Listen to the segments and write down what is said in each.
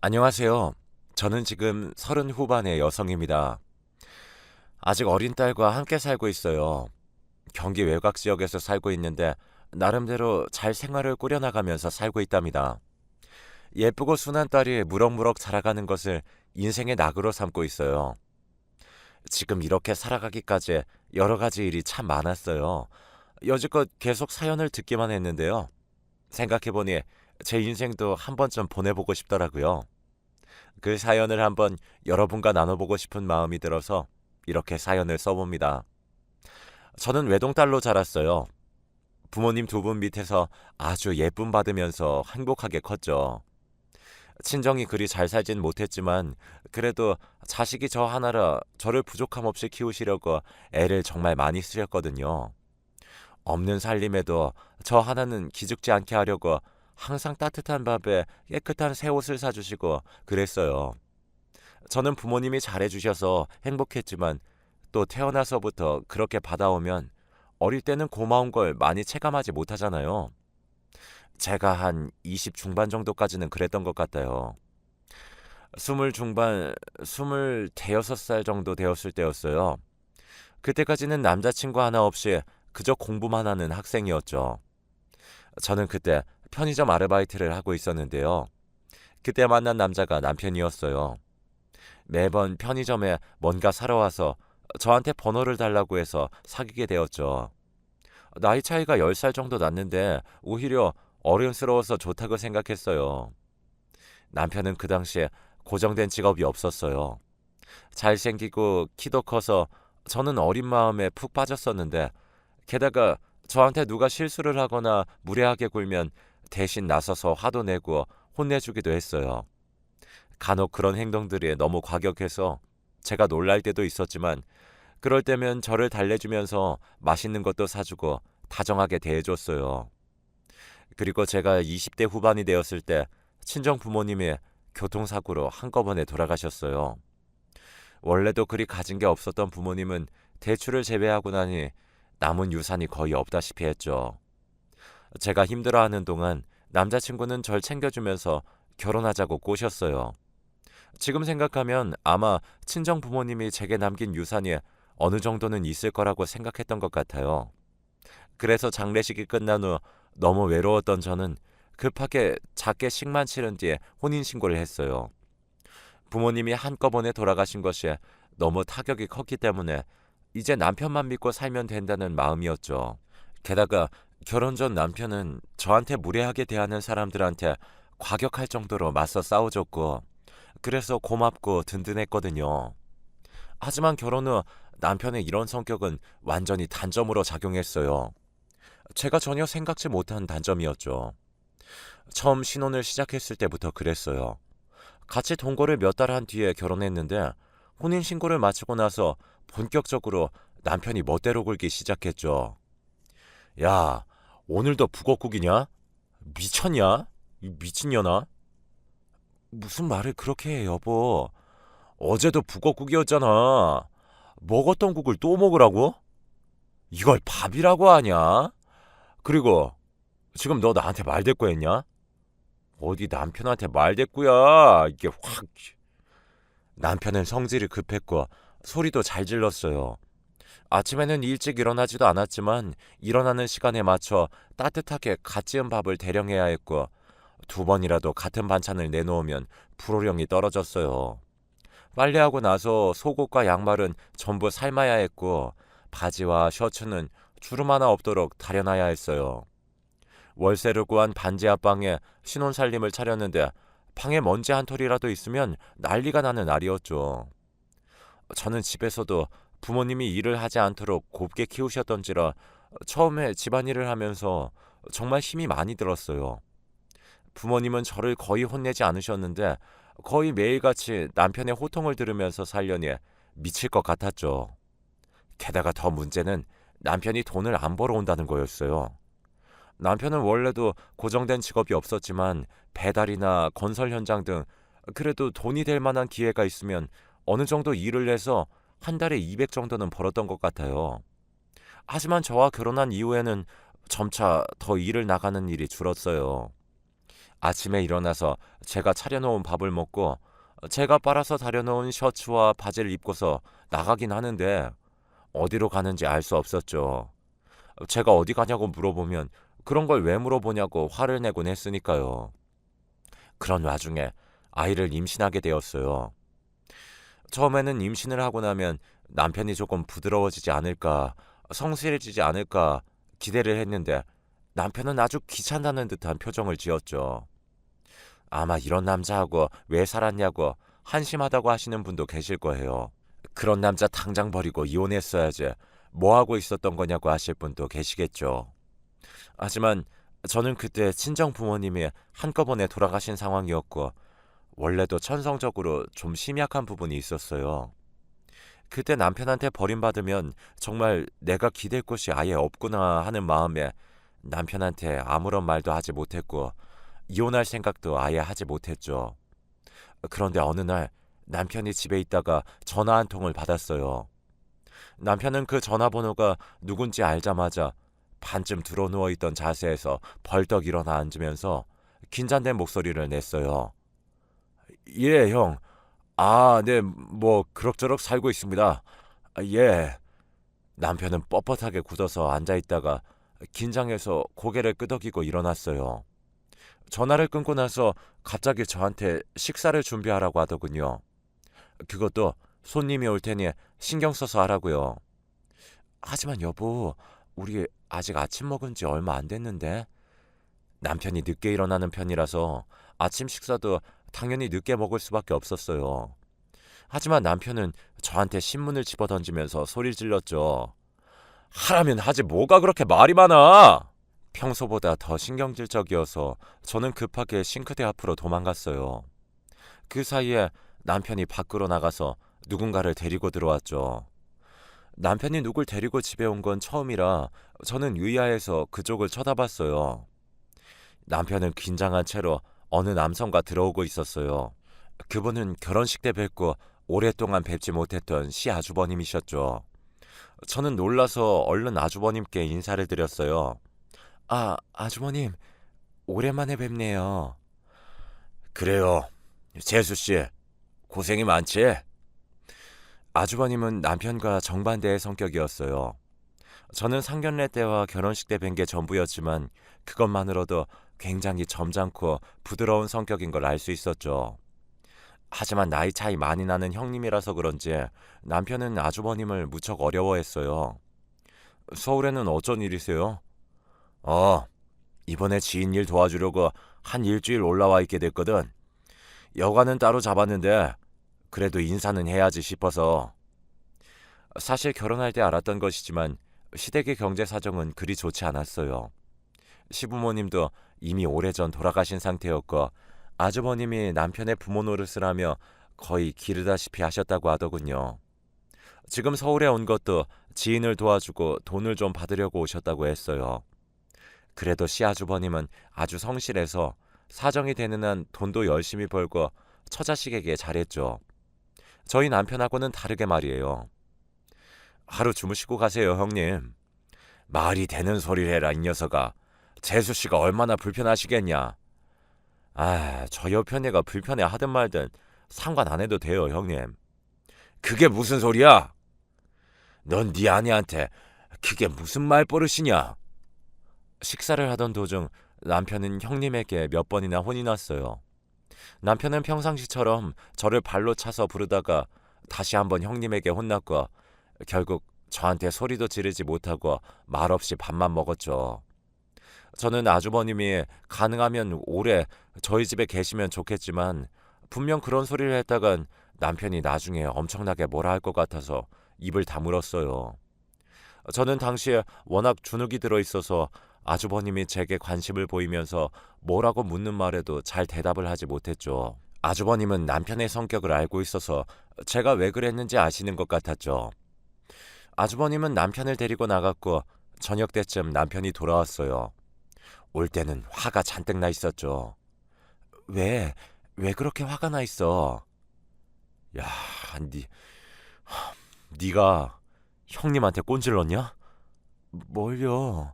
안녕하세요. 저는 지금 30 후반의 여성입니다. 아직 어린 딸과 함께 살고 있어요. 경기 외곽 지역에서 살고 있는데 나름대로 잘 생활을 꾸려나가면서 살고 있답니다. 예쁘고 순한 딸이 무럭무럭 자라가는 것을 인생의 낙으로 삼고 있어요. 지금 이렇게 살아가기까지 여러 가지 일이 참 많았어요. 여지껏 계속 사연을 듣기만 했는데요. 생각해보니 제 인생도 한 번쯤 보내보고 싶더라고요. 그 사연을 한번 여러분과 나눠보고 싶은 마음이 들어서 이렇게 사연을 써봅니다. 저는 외동딸로 자랐어요. 부모님 두 분 밑에서 아주 예쁨 받으면서 행복하게 컸죠. 친정이 그리 잘 살진 못했지만 그래도 자식이 저 하나라 저를 부족함 없이 키우시려고 애를 정말 많이 쓰셨거든요. 없는 살림에도 저 하나는 기죽지 않게 하려고 항상 따뜻한 밥에 깨끗한 새 옷을 사주시고 그랬어요. 저는 부모님이 잘해주셔서 행복했지만 또 태어나서부터 그렇게 받아오면 어릴 때는 고마운 걸 많이 체감하지 못하잖아요. 제가 한 20 중반 정도까지는 그랬던 것 같아요. 20 중반, 26살 정도 되었을 때였어요. 그때까지는 남자친구 하나 없이 그저 공부만 하는 학생이었죠. 저는 그때 편의점 아르바이트를 하고 있었는데요. 그때 만난 남자가 남편이었어요. 매번 편의점에 뭔가 사러 와서 저한테 번호를 달라고 해서 사귀게 되었죠. 나이 차이가 10살 정도 났는데 오히려 어른스러워서 좋다고 생각했어요. 남편은 그 당시에 고정된 직업이 없었어요. 잘생기고 키도 커서 저는 어린 마음에 푹 빠졌었는데 게다가 저한테 누가 실수를 하거나 무례하게 굴면 대신 나서서 화도 내고 혼내주기도 했어요. 간혹 그런 행동들이 너무 과격해서 제가 놀랄 때도 있었지만 그럴 때면 저를 달래주면서 맛있는 것도 사주고 다정하게 대해줬어요. 그리고 제가 20대 후반이 되었을 때 친정 부모님이 교통사고로 한꺼번에 돌아가셨어요. 원래도 그리 가진 게 없었던 부모님은 대출을 제외하고 나니 남은 유산이 거의 없다시피 했죠. 제가 힘들어하는 동안 남자친구는 절 챙겨주면서 결혼하자고 꼬셨어요. 지금 생각하면 아마 친정 부모님이 제게 남긴 유산이 어느 정도는 있을 거라고 생각했던 것 같아요. 그래서 장례식이 끝난 후 너무 외로웠던 저는 급하게 작게 식만 치른 뒤에 혼인신고를 했어요. 부모님이 한꺼번에 돌아가신 것이 너무 타격이 컸기 때문에 이제 남편만 믿고 살면 된다는 마음이었죠. 게다가 결혼 전 남편은 저한테 무례하게 대하는 사람들한테 과격할 정도로 맞서 싸워줬고 그래서 고맙고 든든했거든요. 하지만 결혼 후 남편의 이런 성격은 완전히 단점으로 작용했어요. 제가 전혀 생각지 못한 단점이었죠. 처음 신혼을 시작했을 때부터 그랬어요. 같이 동거를 몇 달 한 뒤에 결혼했는데 혼인신고를 마치고 나서 본격적으로 남편이 멋대로 굴기 시작했죠. 야, 오늘도 북엇국이냐? 미쳤냐? 이 미친년아? 무슨 말을 그렇게 해, 여보. 어제도 북엇국이었잖아. 먹었던 국을 또 먹으라고? 이걸 밥이라고 하냐? 그리고 지금 너 나한테 말대꾸했냐? 어디 남편한테 말대꾸야. 이게 확. 남편은 성질이 급했고 소리도 잘 질렀어요. 아침에는 일찍 일어나지도 않았지만 일어나는 시간에 맞춰 따뜻하게 갓 지은 밥을 대령해야 했고 두 번이라도 같은 반찬을 내놓으면 불호령이 떨어졌어요. 빨래하고 나서 속옷과 양말은 전부 삶아야 했고 바지와 셔츠는 주름 하나 없도록 다려놔야 했어요. 월세를 구한 반지 앞방에 신혼살림을 차렸는데 방에 먼지 한 톨이라도 있으면 난리가 나는 날이었죠. 저는 집에서도 부모님이 일을 하지 않도록 곱게 키우셨던지라 처음에 집안일을 하면서 정말 힘이 많이 들었어요. 부모님은 저를 거의 혼내지 않으셨는데 거의 매일같이 남편의 호통을 들으면서 살려니 미칠 것 같았죠. 게다가 더 문제는 남편이 돈을 안 벌어온다는 거였어요. 남편은 원래도 고정된 직업이 없었지만 배달이나 건설 현장 등 그래도 돈이 될 만한 기회가 있으면 어느 정도 일을 해서 한 달에 200 정도는 벌었던 것 같아요. 하지만 저와 결혼한 이후에는 점차 더 일을 나가는 일이 줄었어요. 아침에 일어나서 제가 차려놓은 밥을 먹고 제가 빨아서 다려놓은 셔츠와 바지를 입고서 나가긴 하는데 어디로 가는지 알 수 없었죠. 제가 어디 가냐고 물어보면 그런 걸 왜 물어보냐고 화를 내곤 했으니까요. 그런 와중에 아이를 임신하게 되었어요. 처음에는 임신을 하고 나면 남편이 조금 부드러워지지 않을까, 성실해지지 않을까 기대를 했는데 남편은 아주 귀찮다는 듯한 표정을 지었죠. 아마 이런 남자하고 왜 살았냐고 한심하다고 하시는 분도 계실 거예요. 그런 남자 당장 버리고 이혼했어야지 뭐 하고 있었던 거냐고 하실 분도 계시겠죠. 하지만 저는 그때 친정 부모님이 한꺼번에 돌아가신 상황이었고 원래도 천성적으로 좀 심약한 부분이 있었어요. 그때 남편한테 버림받으면 정말 내가 기댈 곳이 아예 없구나 하는 마음에 남편한테 아무런 말도 하지 못했고 이혼할 생각도 아예 하지 못했죠. 그런데 어느 날 남편이 집에 있다가 전화 한 통을 받았어요. 남편은 그 전화번호가 누군지 알자마자 반쯤 드러누워 있던 자세에서 벌떡 일어나 앉으면서 긴장된 목소리를 냈어요. 예, 형. 아, 네, 뭐 그럭저럭 살고 있습니다. 아, 예. 남편은 뻣뻣하게 굳어서 앉아있다가 긴장해서 고개를 끄덕이고 일어났어요. 전화를 끊고 나서 갑자기 저한테 식사를 준비하라고 하더군요. 그것도 손님이 올 테니 신경 써서 하라고요. 하지만 여보, 우리 아직 아침 먹은 지 얼마 안 됐는데. 남편이 늦게 일어나는 편이라서 아침 식사도 당연히 늦게 먹을 수밖에 없었어요. 하지만 남편은 저한테 신문을 집어던지면서 소리 질렀죠. 하라면 하지 뭐가 그렇게 말이 많아! 평소보다 더 신경질적이어서 저는 급하게 싱크대 앞으로 도망갔어요. 그 사이에 남편이 밖으로 나가서 누군가를 데리고 들어왔죠. 남편이 누굴 데리고 집에 온 건 처음이라 저는 의아해서 그쪽을 쳐다봤어요. 남편은 긴장한 채로 어느 남성과 들어오고 있었어요. 그분은 결혼식 때 뵙고 오랫동안 뵙지 못했던 시아주버님이셨죠. 저는 놀라서 얼른 아주버님께 인사를 드렸어요. 아, 아주버님, 오랜만에 뵙네요. 그래요. 재수씨, 고생이 많지? 아주버님은 남편과 정반대의 성격이었어요. 저는 상견례 때와 결혼식 때 뵌 게 전부였지만 그것만으로도 굉장히 점잖고 부드러운 성격인 걸 알 수 있었죠. 하지만 나이 차이 많이 나는 형님이라서 그런지 남편은 아주버님을 무척 어려워했어요. 서울에는 어쩐 일이세요? 이번에 지인 일 도와주려고 한 일주일 올라와 있게 됐거든. 여가는 따로 잡았는데 그래도 인사는 해야지 싶어서. 사실 결혼할 때 알았던 것이지만 시댁의 경제 사정은 그리 좋지 않았어요. 시부모님도 이미 오래전 돌아가신 상태였고 아주버님이 남편의 부모 노릇을 하며 거의 기르다시피 하셨다고 하더군요. 지금 서울에 온 것도 지인을 도와주고 돈을 좀 받으려고 오셨다고 했어요. 그래도 시아주버님은 아주 성실해서 사정이 되는 한 돈도 열심히 벌고 처자식에게 잘했죠. 저희 남편하고는 다르게 말이에요. 하루 주무시고 가세요, 형님. 말이 되는 소리를 해라, 이 녀석아. 재수씨가 얼마나 불편하시겠냐. 아, 저 옆에 애가 불편해 하든 말든 상관 안 해도 돼요, 형님. 그게 무슨 소리야? 넌 네 아내한테 그게 무슨 말버릇이냐? 식사를 하던 도중 남편은 형님에게 몇 번이나 혼이 났어요. 남편은 평상시처럼 저를 발로 차서 부르다가 다시 한번 형님에게 혼났고 결국 저한테 소리도 지르지 못하고 말없이 밥만 먹었죠. 저는 아주버님이 가능하면 오래 저희 집에 계시면 좋겠지만 분명 그런 소리를 했다간 남편이 나중에 엄청나게 뭐라 할 것 같아서 입을 다물었어요. 저는 당시에 워낙 주눅이 들어있어서 아주버님이 제게 관심을 보이면서 뭐라고 묻는 말에도 잘 대답을 하지 못했죠. 아주버님은 남편의 성격을 알고 있어서 제가 왜 그랬는지 아시는 것 같았죠. 아주버님은 남편을 데리고 나갔고 저녁 때쯤 남편이 돌아왔어요. 올 때는 화가 잔뜩 나 있었죠. 왜 그렇게 화가 나 있어? 야, 네가 형님한테 꼰질렀냐? 뭘요?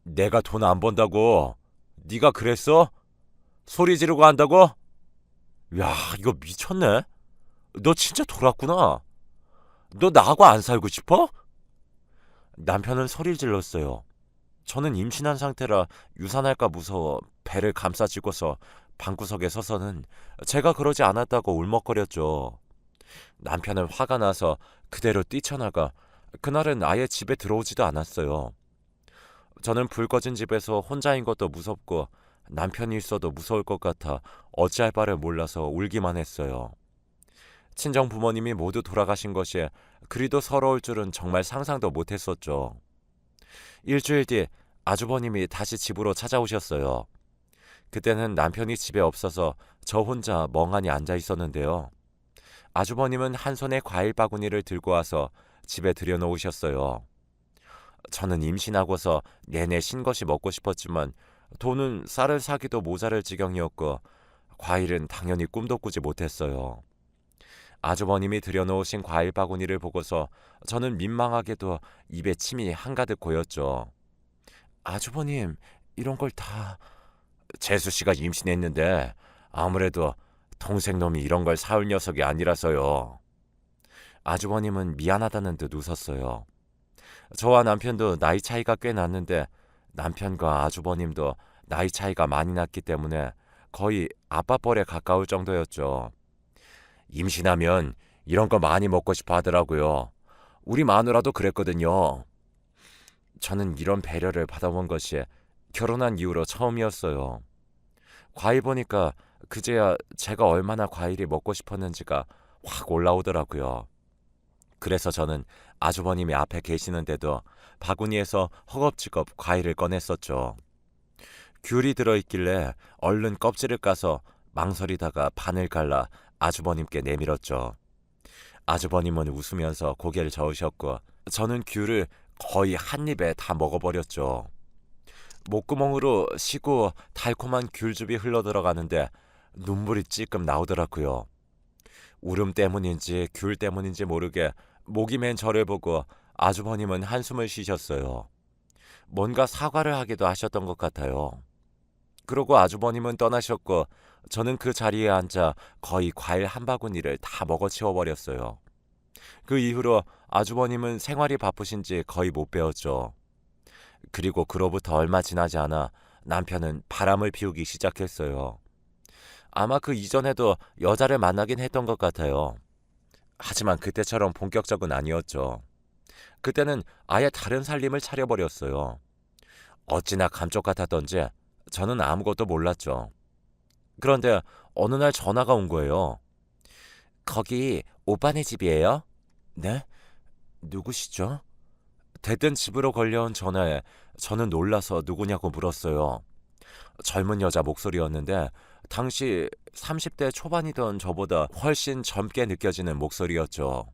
내가 돈 안 번다고 네가 그랬어? 소리 지르고 한다고? 야, 이거 미쳤네. 너 진짜 돌았구나. 너 나하고 안 살고 싶어? 남편은 소리를 질렀어요. 저는 임신한 상태라 유산할까 무서워 배를 감싸쥐고서 방구석에 서서는 제가 그러지 않았다고 울먹거렸죠. 남편은 화가 나서 그대로 뛰쳐나가 그날은 아예 집에 들어오지도 않았어요. 저는 불 꺼진 집에서 혼자인 것도 무섭고 남편이 있어도 무서울 것 같아 어찌할 바를 몰라서 울기만 했어요. 친정 부모님이 모두 돌아가신 것이 그리도 서러울 줄은 정말 상상도 못했었죠. 일주일 뒤 아주버님이 다시 집으로 찾아오셨어요. 그때는 남편이 집에 없어서 저 혼자 멍하니 앉아 있었는데요. 아주버님은 한 손에 과일 바구니를 들고 와서 집에 들여놓으셨어요. 저는 임신하고서 내내 신것이 먹고 싶었지만 돈은 쌀을 사기도 모자랄 지경이었고 과일은 당연히 꿈도 꾸지 못했어요. 아주버님이 들여놓으신 과일 바구니를 보고서 저는 민망하게도 입에 침이 한가득 고였죠. 아주버님, 이런 걸 다... 재수 씨가 임신했는데 아무래도 동생 놈이 이런 걸 사올 녀석이 아니라서요. 아주버님은 미안하다는 듯 웃었어요. 저와 남편도 나이 차이가 꽤 났는데 남편과 아주버님도 나이 차이가 많이 났기 때문에 거의 아빠뻘에 가까울 정도였죠. 임신하면 이런 거 많이 먹고 싶어 하더라고요. 우리 마누라도 그랬거든요. 저는 이런 배려를 받아본 것이 결혼한 이후로 처음이었어요. 과일 보니까 그제야 제가 얼마나 과일이 먹고 싶었는지가 확 올라오더라고요. 그래서 저는 아주버님이 앞에 계시는데도 바구니에서 허겁지겁 과일을 꺼냈었죠. 귤이 들어있길래 얼른 껍질을 까서 망설이다가 반을 갈라 아주버님께 내밀었죠. 아주버님은 웃으면서 고개를 저으셨고 저는 귤을 거의 한 입에 다 먹어버렸죠. 목구멍으로 시고 달콤한 귤즙이 흘러들어가는데 눈물이 찔끔 나오더라고요. 울음 때문인지 귤 때문인지 모르게 목이 맨 저를 보고 아주버님은 한숨을 쉬셨어요. 뭔가 사과를 하기도 하셨던 것 같아요. 그러고 아주버님은 떠나셨고 저는 그 자리에 앉아 거의 과일 한 바구니를 다 먹어치워버렸어요. 그 이후로 아주버님은 생활이 바쁘신지 거의 못 뵈었죠. 그리고 그로부터 얼마 지나지 않아 남편은 바람을 피우기 시작했어요. 아마 그 이전에도 여자를 만나긴 했던 것 같아요. 하지만 그때처럼 본격적은 아니었죠. 그때는 아예 다른 살림을 차려버렸어요. 어찌나 감쪽 같았던지 저는 아무것도 몰랐죠. 그런데 어느 날 전화가 온 거예요. 거기 오빠네 집이에요? 네? 누구시죠? 대뜸 집으로 걸려온 전화에 저는 놀라서 누구냐고 물었어요. 젊은 여자 목소리였는데 당시 30대 초반이던 저보다 훨씬 젊게 느껴지는 목소리였죠.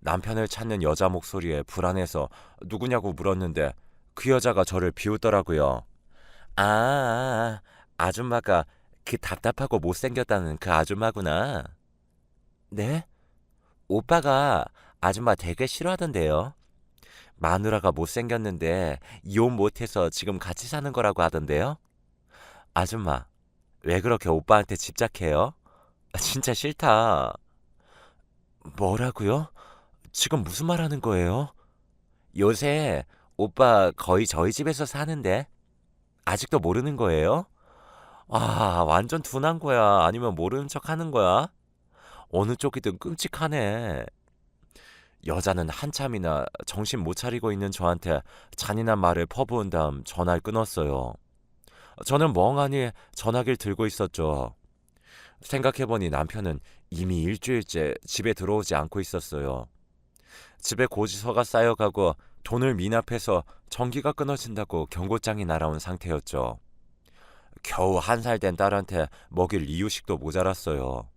남편을 찾는 여자 목소리에 불안해서 누구냐고 물었는데 그 여자가 저를 비웃더라고요. 아, 아줌마가 그 답답하고 못생겼다는 그 아줌마구나. 네? 오빠가 아줌마 되게 싫어하던데요. 마누라가 못생겼는데 이혼 못해서 지금 같이 사는 거라고 하던데요. 아줌마, 왜 그렇게 오빠한테 집착해요? 진짜 싫다. 뭐라고요? 지금 무슨 말 하는 거예요? 요새 오빠 거의 저희 집에서 사는데 아직도 모르는 거예요? 아, 완전 둔한 거야? 아니면 모르는 척 하는 거야? 어느 쪽이든 끔찍하네. 여자는 한참이나 정신 못 차리고 있는 저한테 잔인한 말을 퍼부은 다음 전화를 끊었어요. 저는 멍하니 전화기를 들고 있었죠. 생각해보니 남편은 이미 일주일째 집에 들어오지 않고 있었어요. 집에 고지서가 쌓여가고 돈을 미납해서 전기가 끊어진다고 경고장이 날아온 상태였죠. 겨우 1살 된 딸한테 먹일 이유식도 모자랐어요.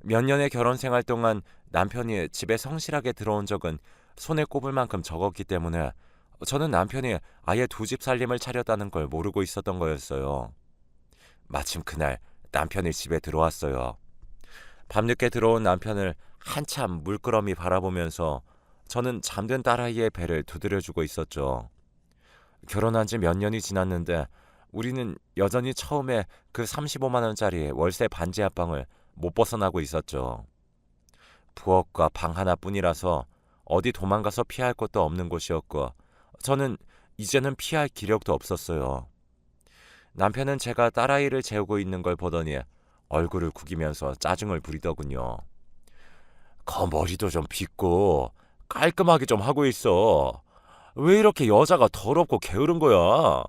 몇 년의 결혼 생활 동안 남편이 집에 성실하게 들어온 적은 손에 꼽을 만큼 적었기 때문에 저는 남편이 아예 두 집 살림을 차렸다는 걸 모르고 있었던 거였어요. 마침 그날 남편이 집에 들어왔어요. 밤늦게 들어온 남편을 한참 물끄러미 바라보면서 저는 잠든 딸아이의 배를 두드려주고 있었죠. 결혼한 지 몇 년이 지났는데 우리는 여전히 처음에 그 35만 원짜리 월세 반지 하방을 못 벗어나고 있었죠. 부엌과 방 하나뿐이라서 어디 도망가서 피할 곳도 없는 곳이었고 저는 이제는 피할 기력도 없었어요. 남편은 제가 딸아이를 재우고 있는 걸 보더니 얼굴을 구기면서 짜증을 부리더군요. 거 머리도 좀 빗고 깔끔하게 좀 하고 있어. 왜 이렇게 여자가 더럽고 게으른 거야?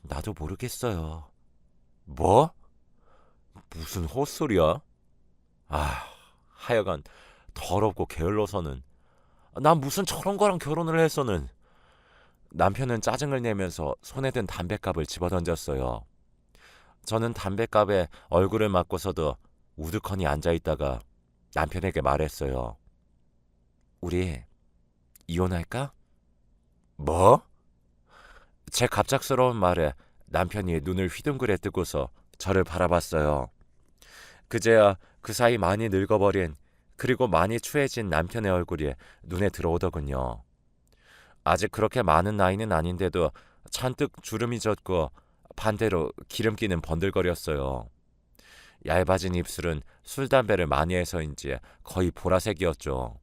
나도 모르겠어요. 뭐? 무슨 헛소리야? 아, 하여간 더럽고 게을러서는. 난 무슨 저런 거랑 결혼을 해서는. 남편은 짜증을 내면서 손에 든 담뱃갑을 집어던졌어요. 저는 담뱃갑에 얼굴을 맞고서도 우두커니 앉아있다가 남편에게 말했어요. 우리 이혼할까? 뭐? 제 갑작스러운 말에 남편이 눈을 휘둥그레 뜨고서 저를 바라봤어요. 그제야 그 사이 많이 늙어버린 그리고 많이 추해진 남편의 얼굴이 눈에 들어오더군요. 아직 그렇게 많은 나이는 아닌데도 잔뜩 주름이 졌고 반대로 기름기는 번들거렸어요. 얇아진 입술은 술 담배를 많이 해서인지 거의 보라색이었죠.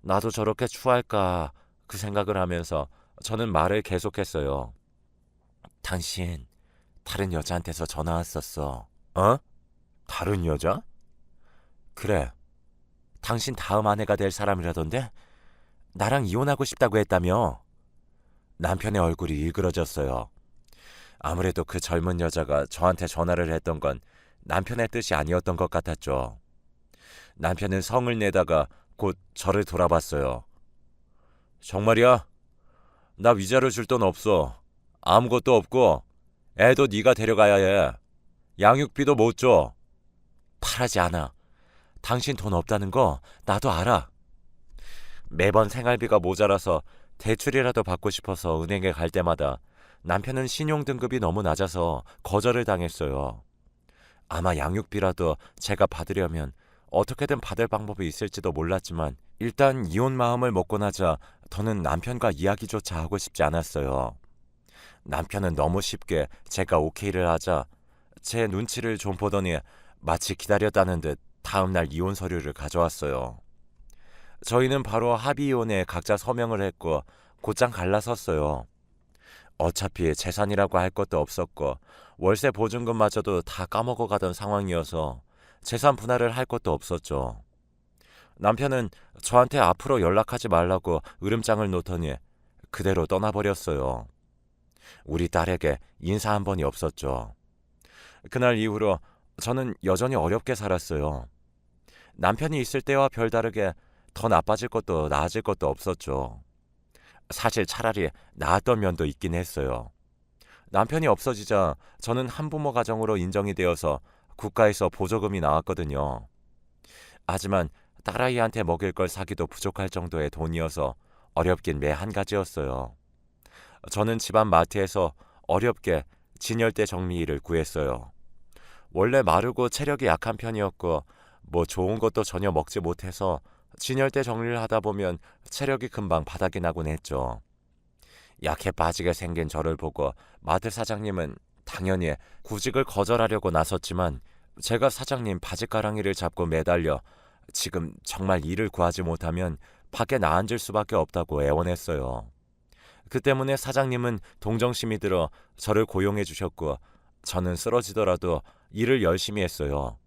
나도 저렇게 추할까 그 생각을 하면서 저는 말을 계속했어요. 당신 다른 여자한테서 전화 왔었어. 어? 다른 여자? 그래. 당신 다음 아내가 될 사람이라던데? 나랑 이혼하고 싶다고 했다며? 남편의 얼굴이 일그러졌어요. 아무래도 그 젊은 여자가 저한테 전화를 했던 건 남편의 뜻이 아니었던 것 같았죠. 남편은 성을 내다가 곧 저를 돌아봤어요. 정말이야? 나 위자료 줄 돈 없어. 아무것도 없고 애도 네가 데려가야 해. 양육비도 못 줘. 바라지 않아. 당신 돈 없다는 거 나도 알아. 매번 생활비가 모자라서 대출이라도 받고 싶어서 은행에 갈 때마다 남편은 신용등급이 너무 낮아서 거절을 당했어요. 아마 양육비라도 제가 받으려면 어떻게든 받을 방법이 있을지도 몰랐지만 일단 이혼 마음을 먹고 나자 더는 남편과 이야기조차 하고 싶지 않았어요. 남편은 너무 쉽게 제가 오케이를 하자 제 눈치를 좀 보더니 마치 기다렸다는 듯 다음날 이혼 서류를 가져왔어요. 저희는 바로 합의이혼에 각자 서명을 했고 곧장 갈라섰어요. 어차피 재산이라고 할 것도 없었고 월세 보증금마저도 다 까먹어 가던 상황이어서 재산 분할을 할 것도 없었죠. 남편은 저한테 앞으로 연락하지 말라고 으름장을 놓더니 그대로 떠나버렸어요. 우리 딸에게 인사 한 번이 없었죠. 그날 이후로 저는 여전히 어렵게 살았어요. 남편이 있을 때와 별다르게 더 나빠질 것도 나아질 것도 없었죠. 사실 차라리 나았던 면도 있긴 했어요. 남편이 없어지자 저는 한부모 가정으로 인정이 되어서 국가에서 보조금이 나왔거든요. 하지만 딸아이한테 먹일 걸 사기도 부족할 정도의 돈이어서 어렵긴 매 한 가지였어요. 저는 집안 마트에서 어렵게 진열대 정리일을 구했어요. 원래 마르고 체력이 약한 편이었고 뭐 좋은 것도 전혀 먹지 못해서 진열대 정리를 하다 보면 체력이 금방 바닥이 나곤 했죠. 약해 빠지게 생긴 저를 보고 마트 사장님은 당연히 구직을 거절하려고 나섰지만 제가 사장님 바지가랑이를 잡고 매달려 지금 정말 일을 구하지 못하면 밖에 나앉을 수밖에 없다고 애원했어요. 그 때문에 사장님은 동정심이 들어 저를 고용해 주셨고 저는 쓰러지더라도 일을 열심히 했어요.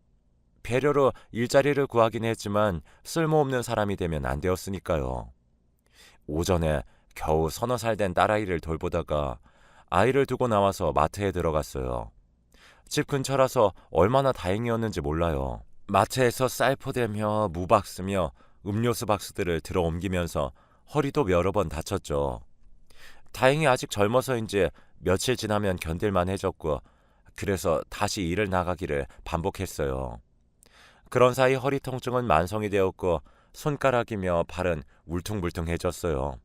배려로 일자리를 구하긴 했지만 쓸모없는 사람이 되면 안 되었으니까요. 오전에 겨우 서너 살 된 딸아이를 돌보다가 아이를 두고 나와서 마트에 들어갔어요. 집 근처라서 얼마나 다행이었는지 몰라요. 마트에서 쌀 포대며 무박 쓰며 음료수 박스들을 들어 옮기면서 허리도 여러 번 다쳤죠. 다행히 아직 젊어서인지 며칠 지나면 견딜만 해졌고 그래서 다시 일을 나가기를 반복했어요. 그런 사이 허리 통증은 만성이 되었고 손가락이며 발은 울퉁불퉁해졌어요.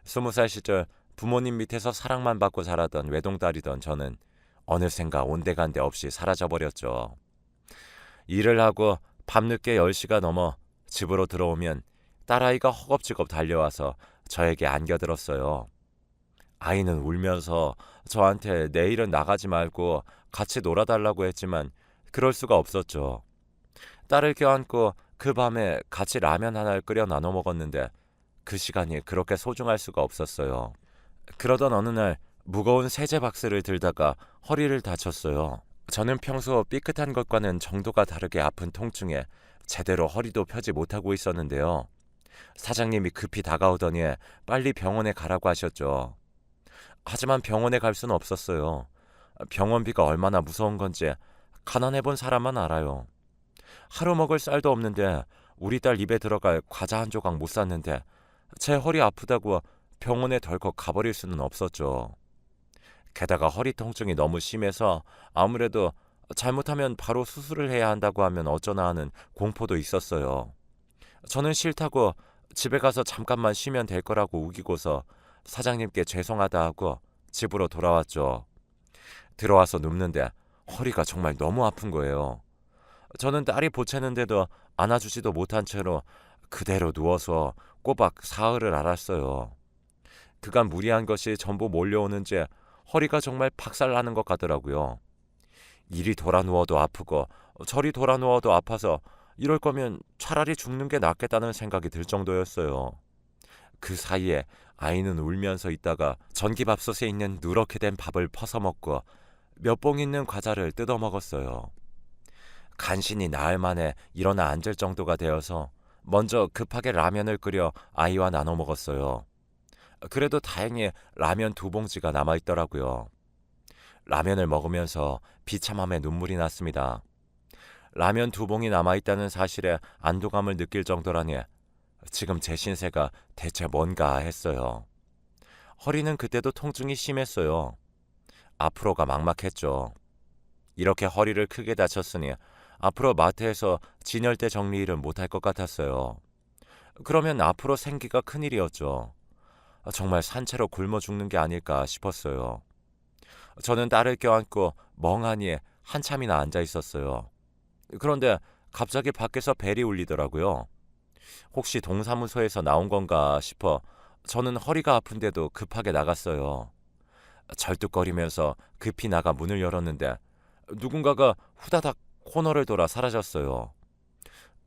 20살 시절 부모님 밑에서 사랑만 받고 자라던 외동딸이던 저는 어느샌가 온데간데 없이 사라져버렸죠. 일을 하고 밤늦게 10시가 넘어 집으로 들어오면 딸아이가 허겁지겁 달려와서 저에게 안겨들었어요. 아이는 울면서 저한테 내일은 나가지 말고 같이 놀아달라고 했지만 그럴 수가 없었죠. 딸을 껴안고 그 밤에 같이 라면 하나를 끓여 나눠 먹었는데 그 시간이 그렇게 소중할 수가 없었어요. 그러던 어느 날 무거운 세제 박스를 들다가 허리를 다쳤어요. 저는 평소 삐끗한 것과는 정도가 다르게 아픈 통증에 제대로 허리도 펴지 못하고 있었는데요. 사장님이 급히 다가오더니 빨리 병원에 가라고 하셨죠. 하지만 병원에 갈 수는 없었어요. 병원비가 얼마나 무서운 건지 가난해 본 사람만 알아요. 하루 먹을 쌀도 없는데 우리 딸 입에 들어갈 과자 한 조각 못 샀는데 제 허리 아프다고 병원에 덜컥 가버릴 수는 없었죠. 게다가 허리 통증이 너무 심해서 아무래도 잘못하면 바로 수술을 해야 한다고 하면 어쩌나 하는 공포도 있었어요. 저는 싫다고 집에 가서 잠깐만 쉬면 될 거라고 우기고서 사장님께 죄송하다 하고 집으로 돌아왔죠. 들어와서 눕는데 허리가 정말 너무 아픈 거예요. 저는 딸이 보채는데도 안아주지도 못한 채로 그대로 누워서 꼬박 사흘을 앓았어요. 그간 무리한 것이 전부 몰려오는지 허리가 정말 박살나는 것 같더라고요. 이리 돌아 누워도 아프고 저리 돌아 누워도 아파서 이럴 거면 차라리 죽는 게 낫겠다는 생각이 들 정도였어요. 그 사이에 아이는 울면서 있다가 전기밥솥에 있는 누렇게 된 밥을 퍼서 먹고 몇 봉 있는 과자를 뜯어 먹었어요. 간신히 나흘 만에 일어나 앉을 정도가 되어서 먼저 급하게 라면을 끓여 아이와 나눠 먹었어요. 그래도 다행히 라면 2봉지가 남아있더라고요. 라면을 먹으면서 비참함에 눈물이 났습니다. 라면 2봉이 남아있다는 사실에 안도감을 느낄 정도라니 지금 제 신세가 대체 뭔가 했어요. 허리는 그때도 통증이 심했어요. 앞으로가 막막했죠. 이렇게 허리를 크게 다쳤으니 앞으로 마트에서 진열대 정리일은 못할 것 같았어요. 그러면 앞으로 생기가 큰일이었죠. 정말 산채로 굶어 죽는 게 아닐까 싶었어요. 저는 딸을 껴안고 멍하니 한참이나 앉아 있었어요. 그런데 갑자기 밖에서 벨이 울리더라고요. 혹시 동사무소에서 나온 건가 싶어 저는 허리가 아픈데도 급하게 나갔어요. 절뚝거리면서 급히 나가 문을 열었는데 누군가가 후다닥 코너를 돌아 사라졌어요.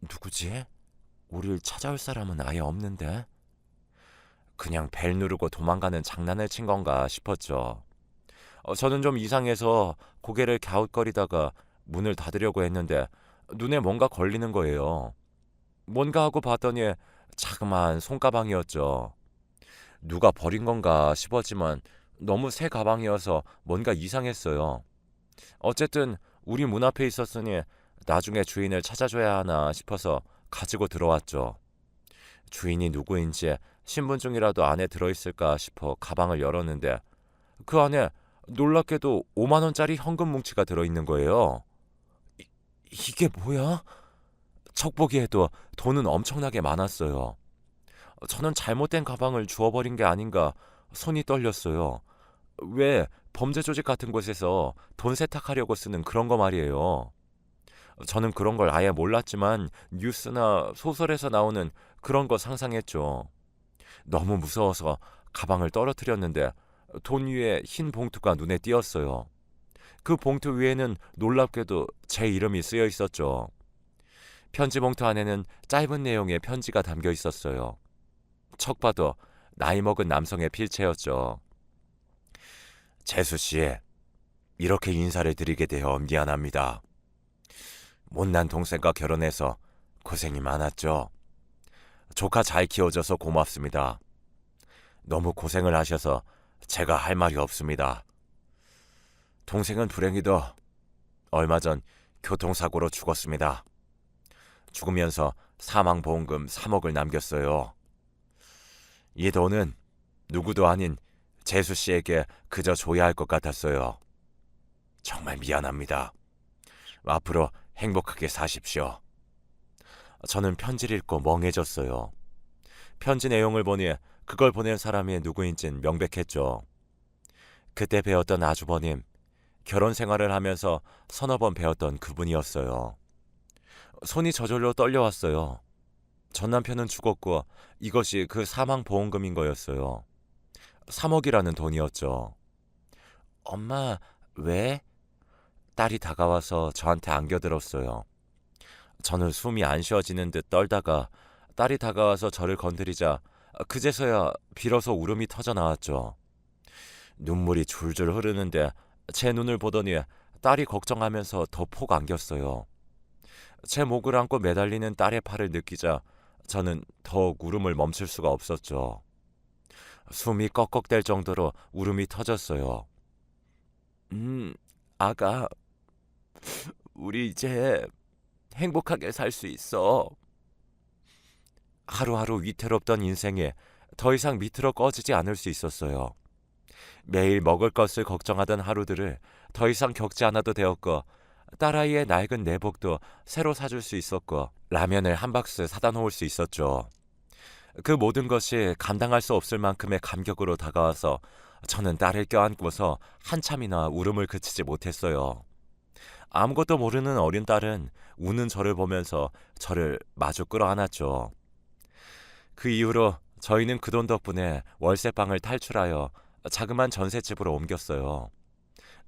누구지? 우릴 찾아올 사람은 아예 없는데? 그냥 벨 누르고 도망가는 장난을 친 건가 싶었죠. 저는 좀 이상해서 고개를 갸웃거리다가 문을 닫으려고 했는데 눈에 뭔가 걸리는 거예요. 뭔가 하고 봤더니 자그마한 손가방이었죠. 누가 버린 건가 싶었지만 너무 새 가방이어서 뭔가 이상했어요. 어쨌든 우리 문 앞에 있었으니 나중에 주인을 찾아줘야 하나 싶어서 가지고 들어왔죠. 주인이 누구인지 신분증이라도 안에 들어있을까 싶어 가방을 열었는데 그 안에 놀랍게도 5만 원짜리 현금 뭉치가 들어있는 거예요. 이게 뭐야? 척보기에도 돈은 엄청나게 많았어요. 저는 잘못된 가방을 주워버린 게 아닌가 손이 떨렸어요. 왜 범죄 조직 같은 곳에서 돈 세탁하려고 쓰는 그런 거 말이에요. 저는 그런 걸 아예 몰랐지만 뉴스나 소설에서 나오는 그런 거 상상했죠. 너무 무서워서 가방을 떨어뜨렸는데 돈 위에 흰 봉투가 눈에 띄었어요. 그 봉투 위에는 놀랍게도 제 이름이 쓰여 있었죠. 편지 봉투 안에는 짧은 내용의 편지가 담겨 있었어요. 척 봐도 나이 먹은 남성의 필체였죠. 재수 씨, 이렇게 인사를 드리게 되어 미안합니다. 못난 동생과 결혼해서 고생이 많았죠. 조카 잘 키워줘서 고맙습니다. 너무 고생을 하셔서 제가 할 말이 없습니다. 동생은 불행히도 얼마 전 교통사고로 죽었습니다. 죽으면서 사망보험금 3억을 남겼어요. 이 돈은 누구도 아닌 재수 씨에게 그저 줘야 할 것 같았어요. 정말 미안합니다. 앞으로 행복하게 사십시오. 저는 편지를 읽고 멍해졌어요. 편지 내용을 보니 그걸 보낸 사람이 누구인진 명백했죠. 그때 배웠던 아주버님, 결혼 생활을 하면서 서너 번 배웠던 그분이었어요. 손이 저절로 떨려왔어요. 전 남편은 죽었고 이것이 그 사망보험금인 거였어요. 3억이라는 돈이었죠. 엄마, 왜? 딸이 다가와서 저한테 안겨들었어요. 저는 숨이 안 쉬어지는 듯 떨다가 딸이 다가와서 저를 건드리자 그제서야 비로소 울음이 터져 나왔죠. 눈물이 줄줄 흐르는데 제 눈을 보더니 딸이 걱정하면서 더 폭 안겼어요. 제 목을 안고 매달리는 딸의 팔을 느끼자 저는 더욱 울음을 멈출 수가 없었죠. 숨이 꺽꺽댈 정도로 울음이 터졌어요. 음, 아가, 우리 이제 행복하게 살 수 있어. 하루하루 위태롭던 인생에 더 이상 밑으로 꺼지지 않을 수 있었어요. 매일 먹을 것을 걱정하던 하루들을 더 이상 겪지 않아도 되었고, 딸아이의 낡은 내복도 새로 사줄 수 있었고, 라면을 한 박스 사다 놓을 수 있었죠. 그 모든 것이 감당할 수 없을 만큼의 감격으로 다가와서 저는 딸을 껴안고서 한참이나 울음을 그치지 못했어요. 아무것도 모르는 어린 딸은 우는 저를 보면서 저를 마주 끌어안았죠. 그 이후로 저희는 그 돈 덕분에 월세방을 탈출하여 자그만 전셋집으로 옮겼어요.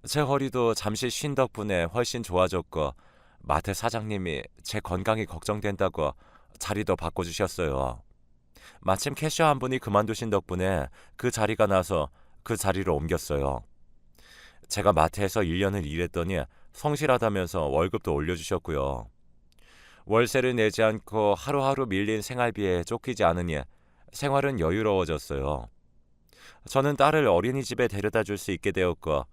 제 허리도 잠시 쉰 덕분에 훨씬 좋아졌고 마트 사장님이 제 건강이 걱정된다고 자리도 바꿔주셨어요. 마침 캐셔 한 분이 그만두신 덕분에 그 자리가 나서 그 자리로 옮겼어요. 제가 마트에서 1년을 일했더니 성실하다면서 월급도 올려주셨고요. 월세를 내지 않고 하루하루 밀린 생활비에 쫓기지 않으니 생활은 여유로워졌어요. 저는 딸을 어린이집에 데려다 줄 수 있게 되었고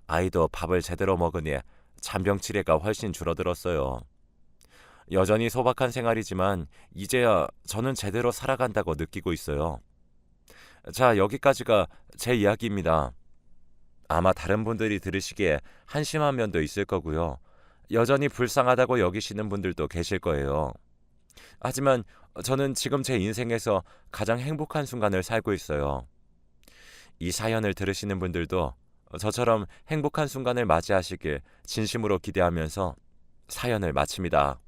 아이도 밥을 제대로 먹으니 잔병치레가 훨씬 줄어들었어요. 여전히 소박한 생활이지만 이제야 저는 제대로 살아간다고 느끼고 있어요. 자, 여기까지가 제 이야기입니다. 아마 다른 분들이 들으시기에 한심한 면도 있을 거고요. 여전히 불쌍하다고 여기시는 분들도 계실 거예요. 하지만 저는 지금 제 인생에서 가장 행복한 순간을 살고 있어요. 이 사연을 들으시는 분들도 저처럼 행복한 순간을 맞이하시길 진심으로 기대하면서 사연을 마칩니다.